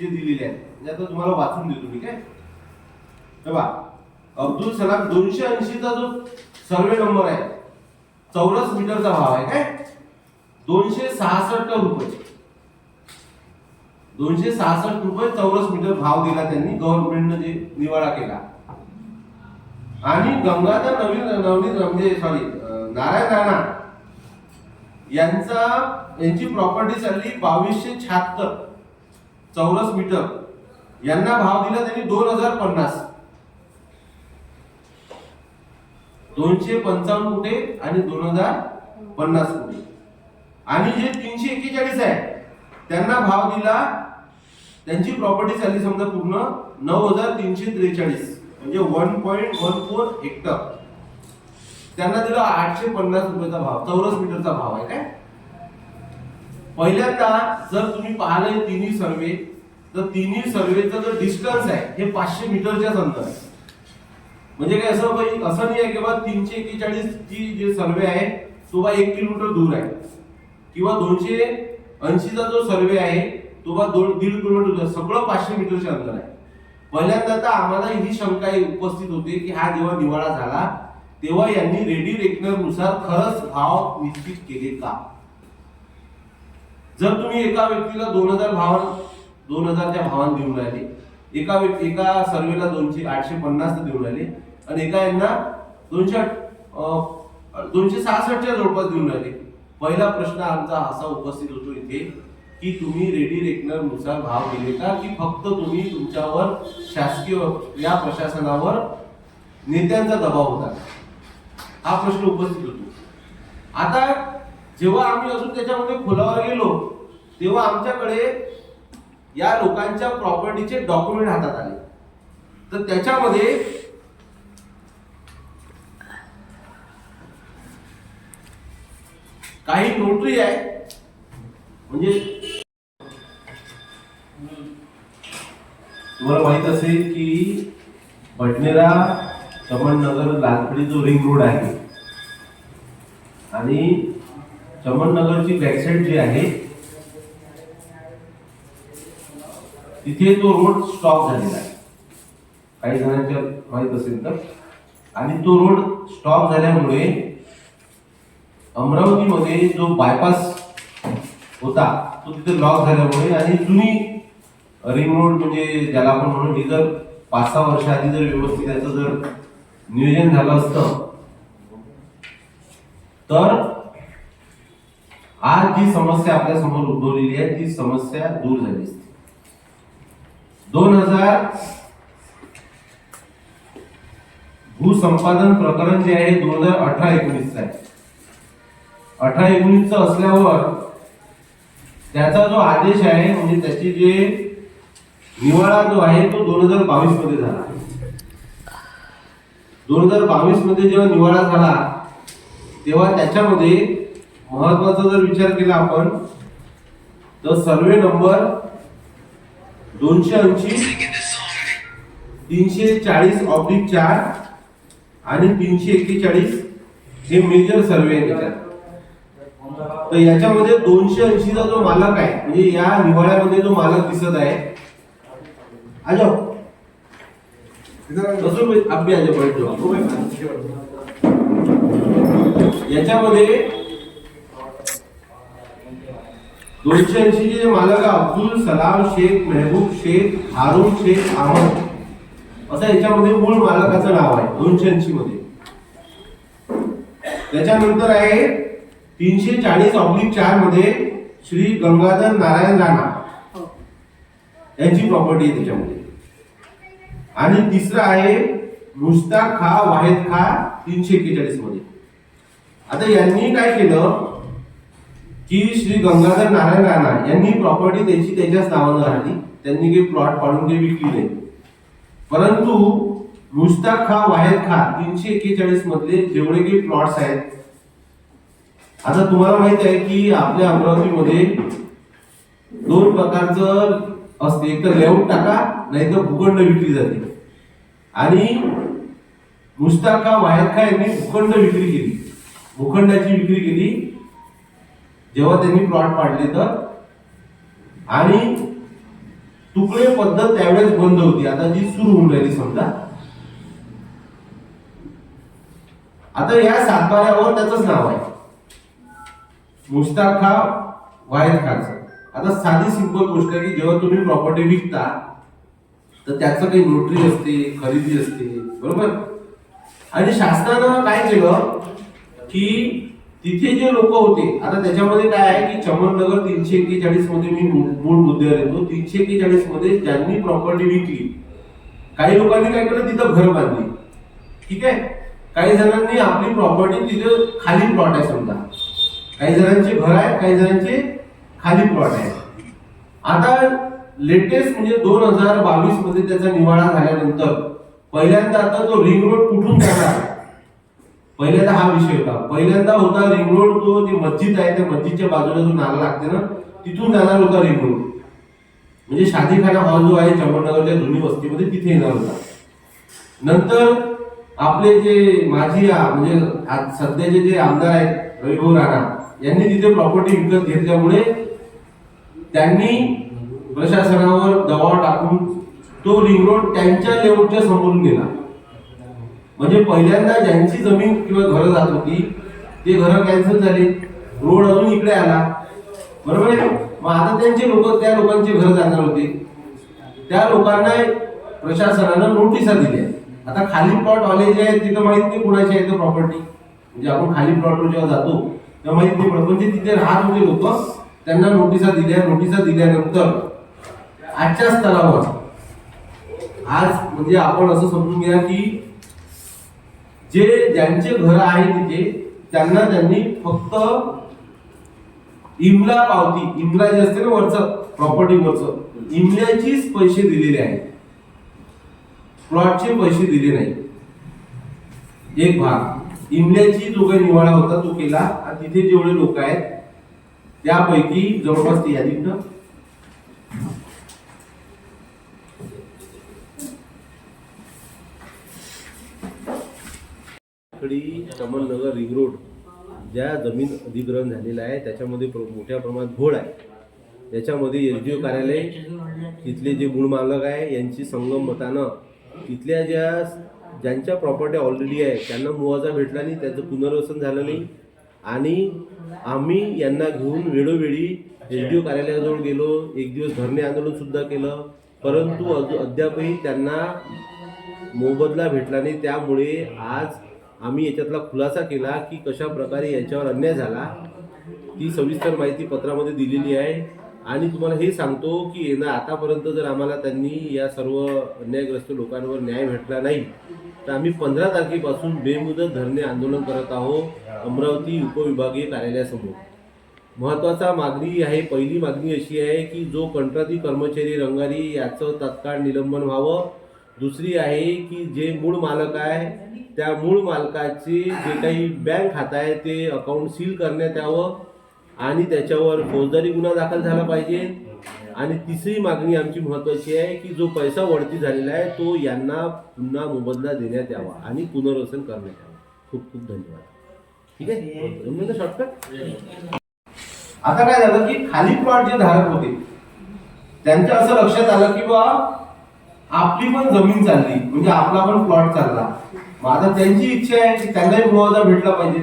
जे दिलेले आहेत म्हणजे आता तुम्हाला वाचून देतो ठीक आहे. तेव्हा अब्दुल सलाम 280चा जो सर्वे नंबर आहे, चौरस मीटरचा भाव आहे काय 266 रुपये. 266 रुपये चौरस मीटर भाव दिला त्यांनी, गव्हर्नमेंटने जे निवाडा केला. आणि गंगाधर नवनीत म्हणजे नारायण राणा यांची प्रॉपर्टी चालली 2276 चौरस मीटर. यांना भाव दिला त्यांनी 2050. 255 कुठे आणि 2050 कुठे. आणि जे 341 आहे त्यांना भाव दिला, त्यांची प्रॉपर्टी चालली समजा पूर्ण 9343 म्हणजे 1.14 हेक्टर. त्यांना दिला 850 रुपयाचा भाव, चौरस मीटरचा भाव आहे काय. पहिल्यांदा जर तुम्ही पाहिलं तिन्ही सर्वे, तर तिन्ही सर्वेचं जो डिस्टन्स आहे हे 500 मीटरच्याच अंतर आहे. म्हणजे काय असं नाही आहे की बा 341 ची जे सर्वे आहे तो बा 1 किलोमीटर दूर आहे, किंवा 280चा जो सर्वे आहे तो बा 1.5 किलोमीटर दूर. सगळं 500 मीटरचे अंतर आहे. पहिल्यांदा तर आम्हाला ही शंका उपस्थित होते की हा जेव्हा निवाडा झाला तेव्हा यांनी रेडी रेकनर नुसार खरंच भाव निश्चित केले का. जर तुम्ही एका व्यक्तीला 2000च्या भावाने देऊन राहिले, एका सर्वेला 850 देऊन राहिले आणि एका यांना 266च्या जवळपास देऊन राहिले. पहिला प्रश्न आमचा असा उपस्थित होतो इथे की तुम्ही रेडी रेकनर नुसार भाव दिले का, की फक्त तुम्ही तुमच्यावर शासकीय या प्रशासनावर नेत्यांचा दबाव होता, हा प्रश्न उपस्थित होतो. आता जेव्हा आम्ही अजून त्याच्यामध्ये खोलावर गेलो तेव्हा आमच्याकडे या लोकांच्या प्रॉपर्टीचे डॉक्युमेंट हातात आले. तर त्याच्यामध्ये काही नोटरी आहे. म्हणजे तुम्हाला माहित असेल की भटनेरा चमननगर लालपडी जो रिंग रोड आहे आणि चमननगरची बॅकसाइड जी आहे तिथे तो रोड स्टॉप झालेला आहे, काही जणांच्या माहित असेल तर. आणि तो रोड स्टॉप झाल्यामुळे अमरावतीमध्ये जो बायपास होता तो तिथे लॉक झाल्यामुळे आणि जुनी रिंग रोड म्हणजे ज्याला आपण म्हणून ही जर 5-6 वर्ष आधी जर व्यवस्थित याचं जर नियोजन झालं असतं तर आज जी समस्या आपल्या समोर उद्भवलेली आहे ती समस्या दूर झाली असती. 2000 भूसंपादन प्रकरण जे आहे 2018-19 आहे. 18-19 असल्यावर त्याचा जो आदेश आहे म्हणजे त्याची जे निवाडा जो आहे तो 2022 मध्ये झाला. 2022 मध्ये जेव्हा निवाडा झाला तेव्हा त्याच्यामध्ये महत्वाचा जर विचार केला आपण तर सर्वे नंबर 280 340/4 आणि 341 हे मेजर सर्वे आहे त्याच्यात. तर याच्यामध्ये 280चा जो मालक आहे म्हणजे या निवाड्यामध्ये जो मालक दिसत आहे आ जाओ आप भी आ जाओ बैठ जाओ. याच्यामध्ये 280 जे मालक अब्दुल सलाम शेख, मेहबूब शेख, हारून शेख, अहमद असं याच्यामध्ये मूळ मालकाचं नाव आहे 280 मध्ये. त्याच्यानंतर आहे 340/4 मध्ये श्री गंगाधर नारायण राणा यांची प्रॉपर्टी आहे त्याच्यामध्ये. आणि तिसरा आहे मुश्ताक खा वाहिद खा 341 मध्ये. आता यांनी काय केलं की श्री गंगाधर नारायण राणा यांनी प्रॉपर्टी त्याची त्याच्याच नावानं राहिली, त्यांनी काही प्लॉट पाडून काही विकली नाही. परंतु मुश्ताक खा वाहिद खा 341 मधले जेवढे काही प्लॉट्स आहेत, आता तुम्हाला माहित आहे की आपल्या अमरावतीमध्ये 2 प्रकारचं असते, एक तर लेआउट टाका नाही तर भूखंड विकली जाते. आणि मुश्ताक खा वाहिद खा यांनी भूखंड विक्री केली, भूखंडाची विक्री केली जेव्हा त्यांनी प्लॉट पाडले तर. आणि तुकडे पद्धत त्यावेळेस बंद होती, आता जी सुरू होऊन राहिली समजा. आता या सातबाऱ्यावर त्याचंच नाव आहे, मुश्ताक खा वाहेद खाचं. आता साधी सिंपल गोष्ट आहे की जेव्हा तुम्ही प्रॉपर्टी विकता तर त्याचं काही नोटरी असते, खरेदी असते, बरोबर. आणि शासनानं काय केलं की तिथे जे लोक होते, आता त्याच्यामध्ये काय आहे की चमननगर 341 मध्ये मी मूळ मुद्द्यावर येतो. 341 मध्ये ज्यांनी प्रॉपर्टी विकली, काही लोकांनी काय केलं, तिथं घर बांधली, ठीक आहे. काही जणांनी आपली प्रॉपर्टी तिथे खाली प्लॉट आहे समजा, काही जणांचे घर आहे, काही जणांचे खाली प्लॉट आहे. आता लेटेस्ट म्हणजे 2022 मध्ये त्याचा निवाडा झाल्यानंतर पहिल्यांदा आता तो रिंग रोड कुठून जाणार, पहिल्यांदा हा विषय होता. पहिल्यांदा होता रिंग रोड, तो जी मस्जिद आहे त्या मस्जिदच्या बाजूला जो नाला लागते ना, तिथून जाणार होता रिंग रोड. म्हणजे शादीखाना हॉल जो आहे चमननगरच्या जुनी वस्तीमध्ये, तिथे येणार होता. नंतर आपले जे माजी म्हणजे सध्याचे जे आमदार आहेत रविभाऊ राणा, यांनी तिथे प्रॉपर्टी विकत घेतल्यामुळे त्यांनी प्रशासनावर दबाव टाकून तो रिंग रोड त्यांच्या लेआउटच्या समोरून नेला. म्हणजे पहिल्यांदा ज्यांची जमीन किंवा घरं जात होती ते घरं कॅन्सल झाली, रोड अजून इकडे आला, बरोबर आहे. मग आता त्यांचे लोक, त्या लोकांचे घर जाणार होते, त्या लोकांना प्रशासनानं नोटिसा दिल्या. आता खाली प्लॉट वाले जे आहेत तिथं माहित नाही कोणाची आहे प्रॉपर्टी, म्हणजे आपण खाली प्लॉटवर जेव्हा जातो तेव्हा माहित नाही पडत, म्हणजे तिथे राहत होते लोक, त्यांना नोटिसा दिल्या. नोटिसा दिल्यानंतर आजच्या स्तरावर आज म्हणजे आपण असं समजून घ्या की जे ज्यांचे घर आहे तिथे त्यांनी फक्त इमला पावती, इमला जे असते ना वरचं प्रॉपर्टी वरचं, इमल्याचीच पैसे दिलेले आहेत, प्लॉटचे पैसे दिले नाही. एक भाग इमल्याची जो काही निवाडा होता तो केला, आणि तिथे जेवढे लोक आहेत त्यापैकी जवळपास ती यादी ना चमननगर रिंग रोड ज्या जमीन अधिग्रहण झालेला आहे त्याच्यामध्ये मोठ्या प्रमाणात घोळ आहे. त्याच्यामध्ये SDO कार्यालय, तिथले जे मूळ मालक आहे यांची संगमतानं तिथल्या ज्यांच्या प्रॉपर्टी ऑलरेडी आहे त्यांना मुआवजा भेटला नाही, त्याचं पुनर्वसन झालं नाही. आणि आम्ही यांना घेऊन वेळोवेळी SDO कार्यालयाजवळ गेलो, एक दिवस धरणे आंदोलन सुद्धा केलं, परंतु अद्यापही त्यांना मोबदला भेटला नाही. त्यामुळे आज आम्ही याच्यातला खुलासा केला की कशा प्रकारे याच्यावर अन्याय झाला, ती सविस्तर माहिती पत्रामध्ये दिलेली आहे. आणि तुम्हाला हे सांगतो की आतापर्यंत जर आम्हाला त्यांनी या सर्व अन्यायग्रस्त लोकांवर न्याय भेटला नाही तर आम्ही 15 तारखेपासून बेमुदत धरणे आंदोलन करत आहोत अमरावती उपविभागीय कार्यालयासमोर. महत्त्वाचा मागणी आहे, पहिली मागणी अशी आहे की जो कंत्राटी कर्मचारी रंगारी याचं तात्काळ निलंबन व्हावं. दुसरी आहे की जे मूळ मालक आहे त्या मूळ मालकाचे जे काही बँक खातं आहे ते अकाउंट सील करण्यात यावं आणि त्याच्यावर फौजदारी गुन्हा दाखल झाला पाहिजे. आणि तिसरी मागणी आमची महत्त्वाची आहे की जो पैसा वळती झालेला आहे तो यांना पुन्हा मोबदला देण्यात यावा आणि पुनर्वसन करण्यात यावं. खूप खूप धन्यवाद. ठीक आहे, शॉर्टकट. आता काय झालं की खाली प्लॉट जे धारक होते त्यांच्या असं लक्षात आलं की बा आपली पण जमीन चालली, म्हणजे आपला पण प्लॉट चालला. मग आता त्यांची इच्छा आहे की त्यांनाही मुआवजा भेटला पाहिजे.